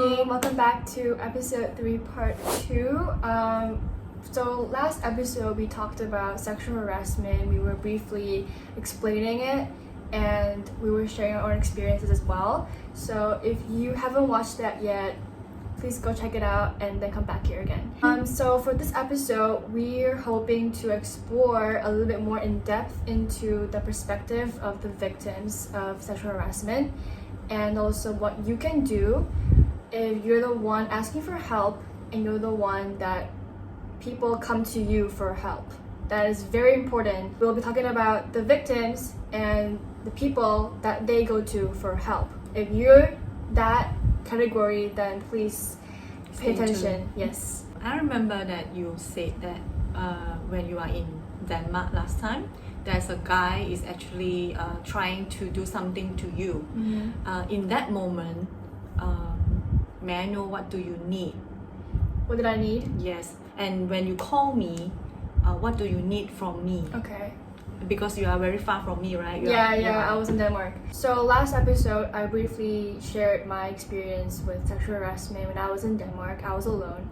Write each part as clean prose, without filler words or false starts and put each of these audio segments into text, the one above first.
morning. Welcome back to episode 3, part 2. So last episode we talked about sexual harassment. We were briefly explaining it and we were sharing our own experiences as well. So if you haven't watched that yet, please go check it out and then come back here again. So for this episode, we're hoping to explore a little bit more in depth into the perspective of the victims of sexual harassment, and also what you can do if you're the one asking for help and you're the one that people come to you for help. That is very important. We'll be talking about the victims and the people that they go to for help. If you're that category, then please pay attention. Yes. I remember that you said that when you are in Denmark last time, there's a guy is actually trying to do something to you. In that moment, may I know what do you need? What did I need? Yes. And when you call me, what do you need from me? Okay. Because you are very far from me, right? I was in Denmark. So last episode, I briefly shared my experience with sexual harassment when I was in Denmark. I was alone.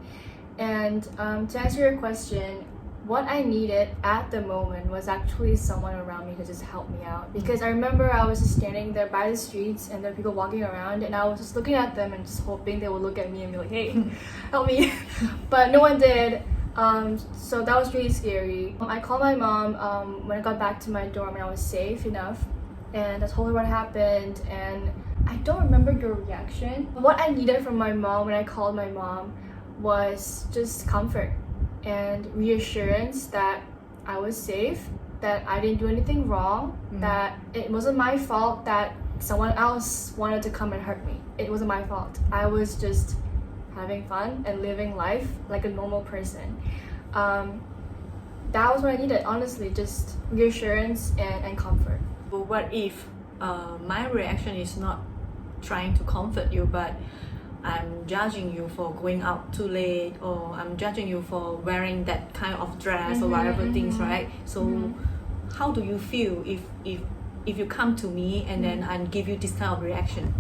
And to answer your question, what I needed at the moment was actually someone around me to just help me out. Because I remember I was just standing there by the streets and there were people walking around and I was just looking at them and just hoping they would look at me and be like, hey, help me. But no one did. So that was really scary. I called my mom when I got back to my dorm and I was safe enough, and I told her what happened, and I don't remember your reaction. What I needed from my mom when I called my mom was just comfort and reassurance that I was safe, that I didn't do anything wrong, that it wasn't my fault that someone else wanted to come and hurt me. It wasn't my fault. I was just having fun and living life like a normal person. That was what I needed, honestly, just reassurance and comfort. But what if my reaction is not trying to comfort you, but I'm judging you for going out too late, or I'm judging you for wearing that kind of dress or whatever things, right? So how do you feel if you come to me and then I give you this kind of reaction?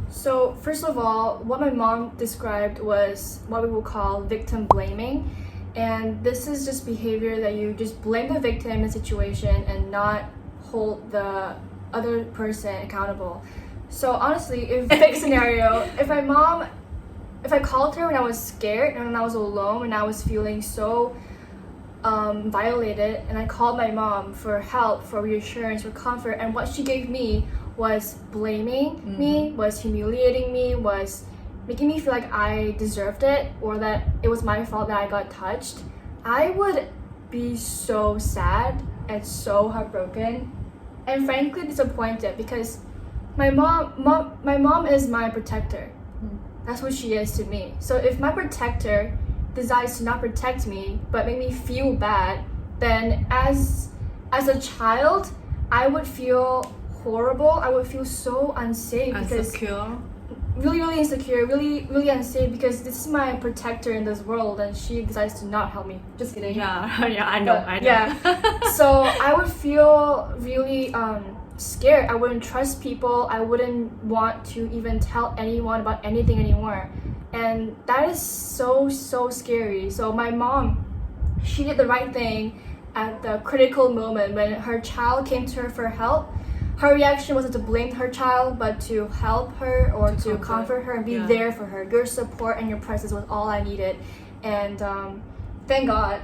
So first of all, what my mom described was what we would call victim blaming. And this is just behavior that you just blame the victim in the situation and not hold the other person accountable. So honestly, if fake scenario, if I called her when I was scared and when I was alone and I was feeling so violated, and I called my mom for help, for reassurance, for comfort, and what she gave me was blaming me, was humiliating me, was making me feel like I deserved it or that it was my fault that I got touched, I would be so sad and so heartbroken and frankly disappointed, because my mom is my protector. That's what she is to me. So if my protector decides to not protect me but make me feel bad, then as a child I would feel horrible. I would feel so unsafe, Insecure. Really insecure, really unsafe, because this is my protector in this world and she decides to not help me. Just kidding. Yeah, I know. Yeah. So I would feel really scared. I wouldn't trust people. I wouldn't want to even tell anyone about anything anymore. And that is so scary. So my mom, she did the right thing at the critical moment when her child came to her for help. Her reaction wasn't to blame her child, but to help her or to comfort her and be there for her. Your support and your presence was all I needed. And thank God.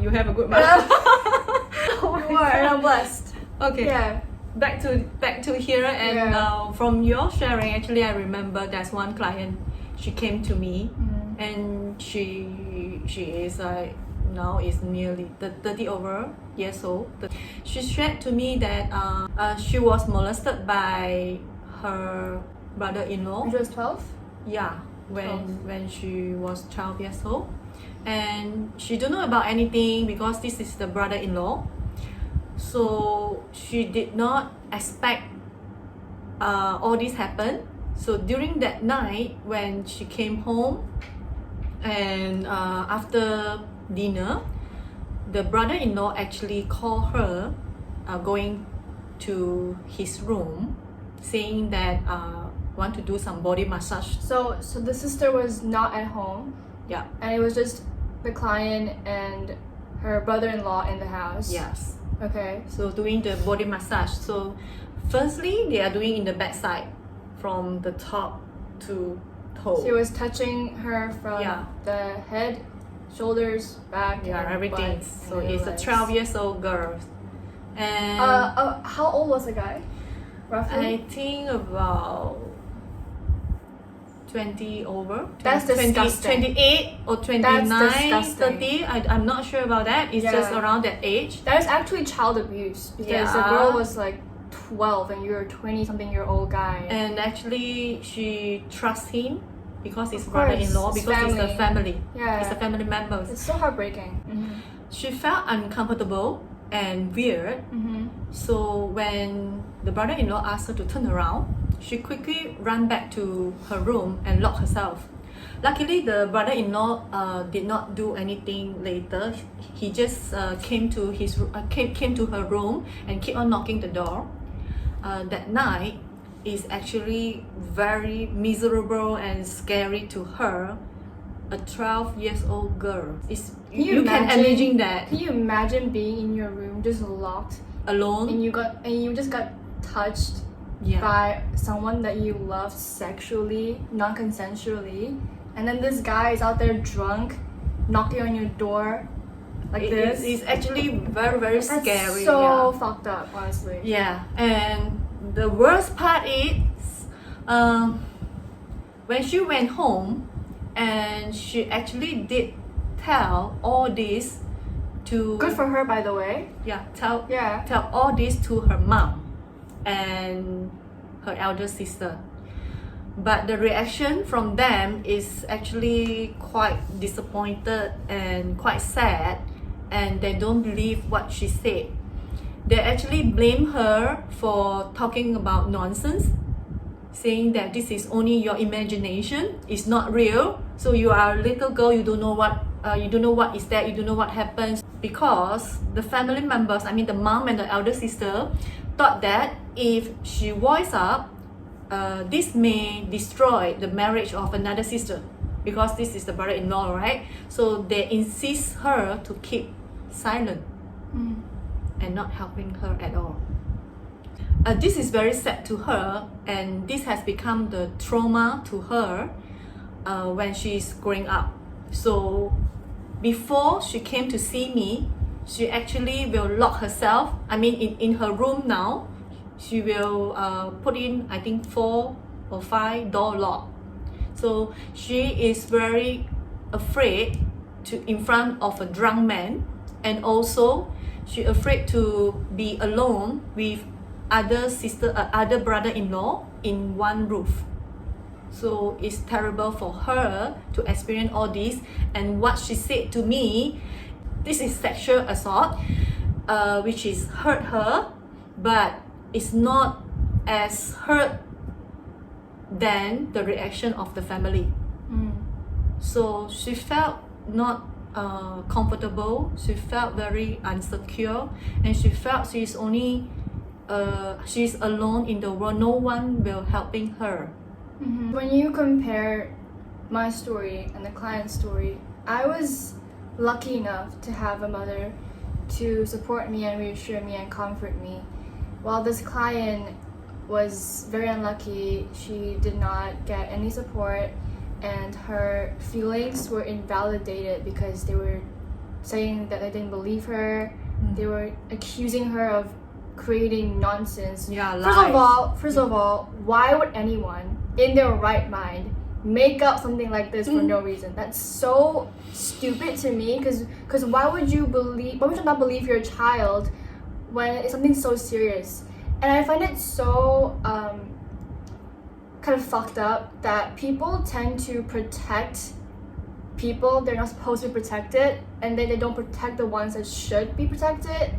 You have a good mom. You are, and I'm blessed. Okay. Yeah. Back to here, and from your sharing, actually I remember there's one client. She came to me, and she is now is nearly 30 over years old. She shared to me that she was molested by her brother-in-law. She was 12? Yeah, when she was 12 years old, and she don't know about anything because this is the brother-in-law. So she did not expect all this happen. So during that night when she came home, and after dinner, the brother-in-law actually called her going to his room, saying that want to do some body massage. So the sister was not at home, Yeah. and it was just the client and her brother-in-law in the house. Yes. Okay. So doing the body massage. So firstly, they are doing in the back side, from the top to toe. So it was touching her from Yeah. the head, shoulders, back, Yeah, and everything. butt, So and it's a legs. 12 years old girl. And How old was the guy? Roughly? I think about 20 over. That's 20, disgusting. 28 or 29, disgusting. 30. I'm not sure about that. It's just Yeah. around that age. That is actually child abuse because the Yeah. girl was like 12 and you're a 20-something-year-old guy. And actually, she trusts him because it's Of course, brother-in-law, it's because it's the family. Yeah. It's the family members. It's so heartbreaking. She felt uncomfortable and weird. So when the brother-in-law asked her to turn around, she quickly ran back to her room and locked herself. Luckily, the brother-in-law did not do anything later. He just came to her room and kept on knocking the door. That night is actually very miserable and scary to her. A 12 years old girl. You can imagine that. Can you imagine being in your room just locked Alone. and you just got touched Yeah. by someone that you love sexually, non-consensually, and then this guy is out there drunk, knocking on your door like this. It's actually very, very That's scary. so Yeah. fucked up, honestly. Yeah, and the worst part is, when she went home, and she actually did tell all this to Good for her, by the way. tell Yeah. all this to her mom and her elder sister. But the reaction from them is actually quite disappointed and quite sad, and they don't believe what she said. They actually blame her for talking about nonsense, saying that this is only your imagination, it's not real. So you are a little girl, you don't know what is that, you don't know what happens. Because the family members, I mean the mom and the elder sister, thought that if she voice up, this may destroy the marriage of another sister, because this is the brother-in-law, right? So they insist her to keep silent and not helping her at all. This is very sad to her, and this has become the trauma to her when she's growing up. So before she came to see me, she actually will lock herself. I mean, in her room now, she will put in, I think, 4 or 5 door lock. So she is very afraid in front of a drunk man, and also she afraid to be alone with other brother-in-law in one roof. So it's terrible for her to experience all this. And what she said to me, this is sexual assault, which is hurt her, but it's not as hurt than the reaction of the family. So she felt not comfortable, she felt very insecure, and she felt she's alone in the world, no one will helping her. When you compare my story and the client's story, I was lucky enough to have a mother to support me and reassure me and comfort me, while this client was very unlucky. She did not get any support, and her feelings were invalidated because they were saying that they didn't believe her. They were accusing her of creating nonsense. Yeah, First of all, why would anyone in their right mind make up something like this for no reason? That's so stupid to me, because why would you not believe your child when it's something so serious? And I find it so kind of fucked up that people tend to protect people they're not supposed to be protected, and then they don't protect the ones that should be protected.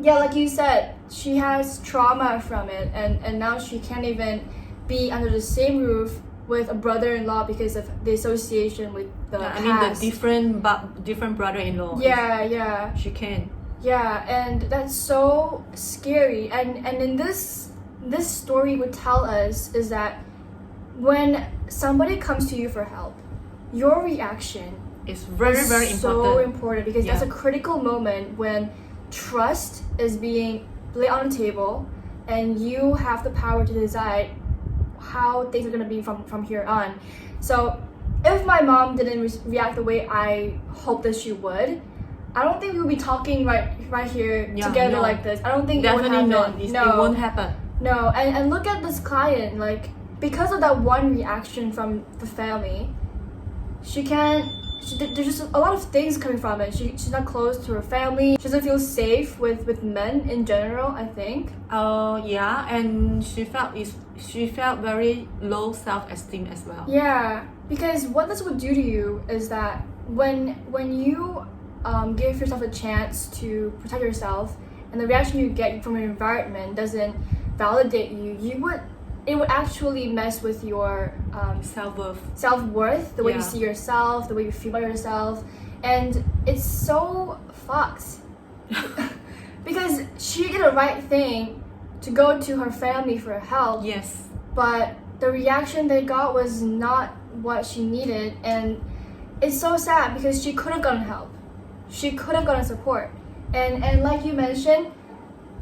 Yeah, like you said, she has trauma from it, and now she can't even be under the same roof with a brother-in-law because of the association with the past. I mean the different brother-in-law. Yeah. She can. Yeah, and that's so scary. And in this story would tell us is that when somebody comes to you for help, your reaction It's very, is very so important. important because that's a critical moment when trust is being laid on the table and you have the power to decide how things are going to be from here on. So if my mom didn't react the way I hoped that she would, I don't think we would be talking right here together like this. I don't think definitely it would not. happen. It won't happen. No, and look at this client, like because of that one reaction from the family, there's just a lot of things coming from it. She's not close to her family. She doesn't feel safe with men in general, I think. Yeah, and she felt very low self-esteem as well. Yeah, because what this would do to you is that when you give yourself a chance to protect yourself, and the reaction you get from your environment doesn't validate you, it would actually mess with your self-worth, the way you see yourself, the way you feel about yourself, and it's so fucked. Because she did the right thing to go to her family for help. Yes. But the reaction they got was not what she needed, and it's so sad because she could have gotten help. She could have gotten support. And like you mentioned,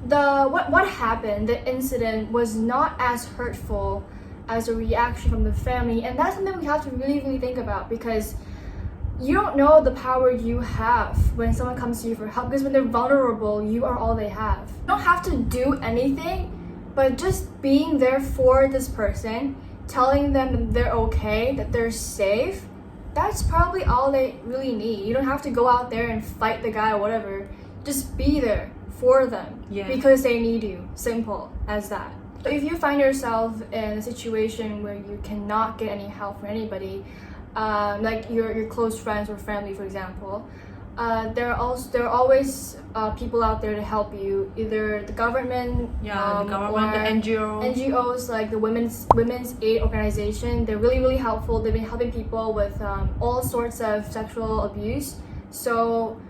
what happened, the incident was not as hurtful as a reaction from the family, and that's something we have to really, really think about, because you don't know the power you have when someone comes to you for help, because when they're vulnerable, you are all they have. You don't have to do anything, but just being there for this person, telling them that they're okay, that they're safe, that's probably all they really need. You don't have to go out there and fight the guy or whatever. Just be there for them because they need you. Simple as that. So if you find yourself in a situation where you cannot get any help from anybody, like your close friends or family, for example, there are always people out there to help you. Either the government, the NGOs like the Women's Aid Organization. They're really, really helpful. They've been helping people with all sorts of sexual abuse. So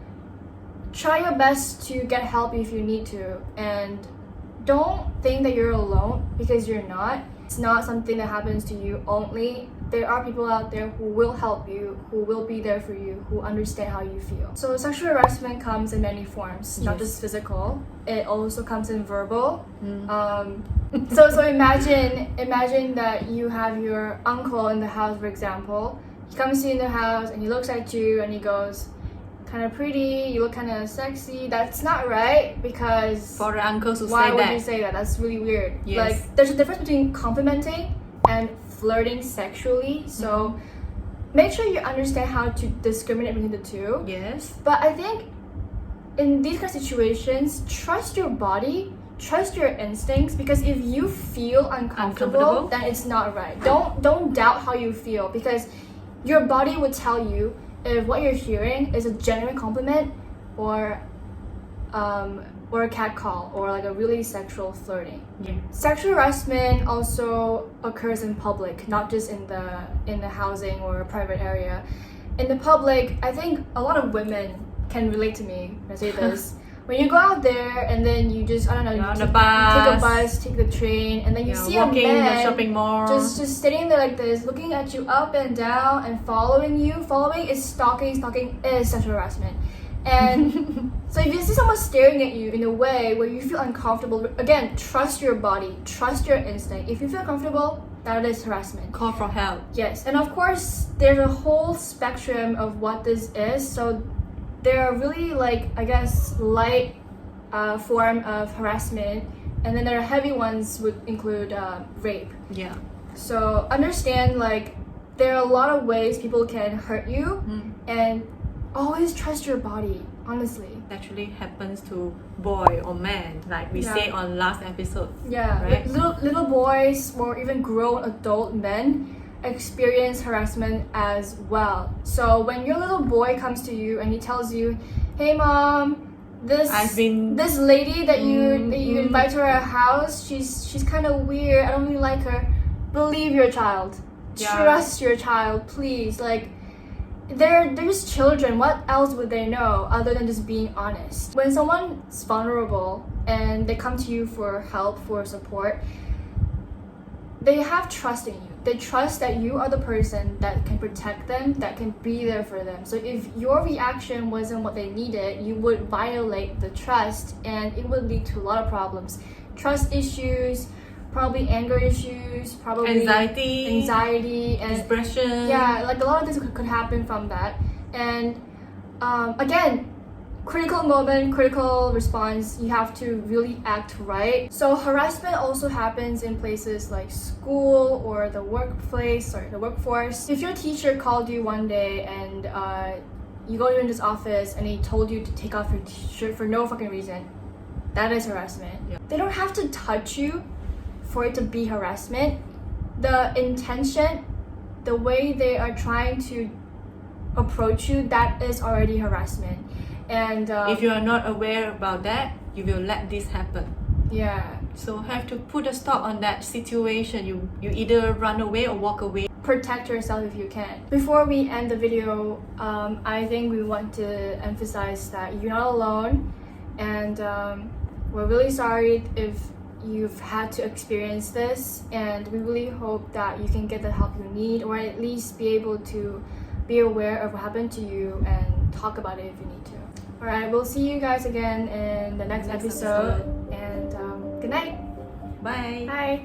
try your best to get help if you need to, and don't think that you're alone, because you're not. It's not something that happens to you only. There are people out there who will help you, who will be there for you, who understand how you feel. So sexual harassment comes in many forms, not just physical. It also comes in verbal. So imagine that you have your uncle in the house, for example. He comes to you in the house and he looks at you and he goes, kind of pretty, you look kind of sexy. That's not right, because for the uncles who why say would that, you say that? That's really weird. Yes. Like, there's a difference between complimenting and flirting sexually. So make sure you understand how to discriminate between the two. Yes. But I think in these kind of situations, trust your body, trust your instincts, because if you feel uncomfortable, then it's not right. Don't doubt how you feel, because your body would tell you if what you're hearing is a genuine compliment or a catcall or like a really sexual flirting. Sexual harassment also occurs in public, not just in the housing or private area. In the public, I think a lot of women can relate to me when I say this. When you go out there and then you just, I don't know, you take a bus, take the train, and then you see a man in the shopping mall, just sitting there like this, looking at you up and down and following you. Following is stalking is sexual harassment. And so if you see someone staring at you in a way where you feel uncomfortable, again, trust your body, trust your instinct. If you feel comfortable, that is harassment. Call for help. Yes, and of course, there's a whole spectrum of what this is. So there are really, like, I guess, light form of harassment, and then there are heavy ones would include rape. Yeah. So understand, like, there are a lot of ways people can hurt you, and always trust your body, honestly. It actually happens to boy or man, like we said on last episode. Yeah, right? Like little boys or even grown adult men experience harassment as well. So when your little boy comes to you and he tells you, "Hey mom, this lady that you invite to our house, she's kind of weird. I don't really like her." Believe your child. Trust your child, please. Like, they're just children. What else would they know other than just being honest? When someone's vulnerable and they come to you for help, for support, they have trust in you. they trust that you are the person that can protect them, that can be there for them. So if your reaction wasn't what they needed, you would violate the trust, and it would lead to a lot of problems. Trust issues, probably anger issues, probably anxiety and depression. Yeah, like a lot of things could happen from that. And again, critical moment, critical response, you have to really act right. So harassment also happens in places like school or the workplace or the workforce. If your teacher called you one day and you go into this office and he told you to take off your t-shirt for no fucking reason, that is harassment. Yeah. They don't have to touch you for it to be harassment. The intention, the way they are trying to approach you, that is already harassment. And if you are not aware about that, you will let this happen. Yeah. So have to put a stop on that situation. You either run away or walk away. Protect yourself if you can. Before we end the video, I think we want to emphasize that you're not alone, and we're really sorry if you've had to experience this, and we really hope that you can get the help you need, or at least be able to be aware of what happened to you and talk about it if you need to. Alright, we'll see you guys again in the next episode. And good night. Bye. Bye.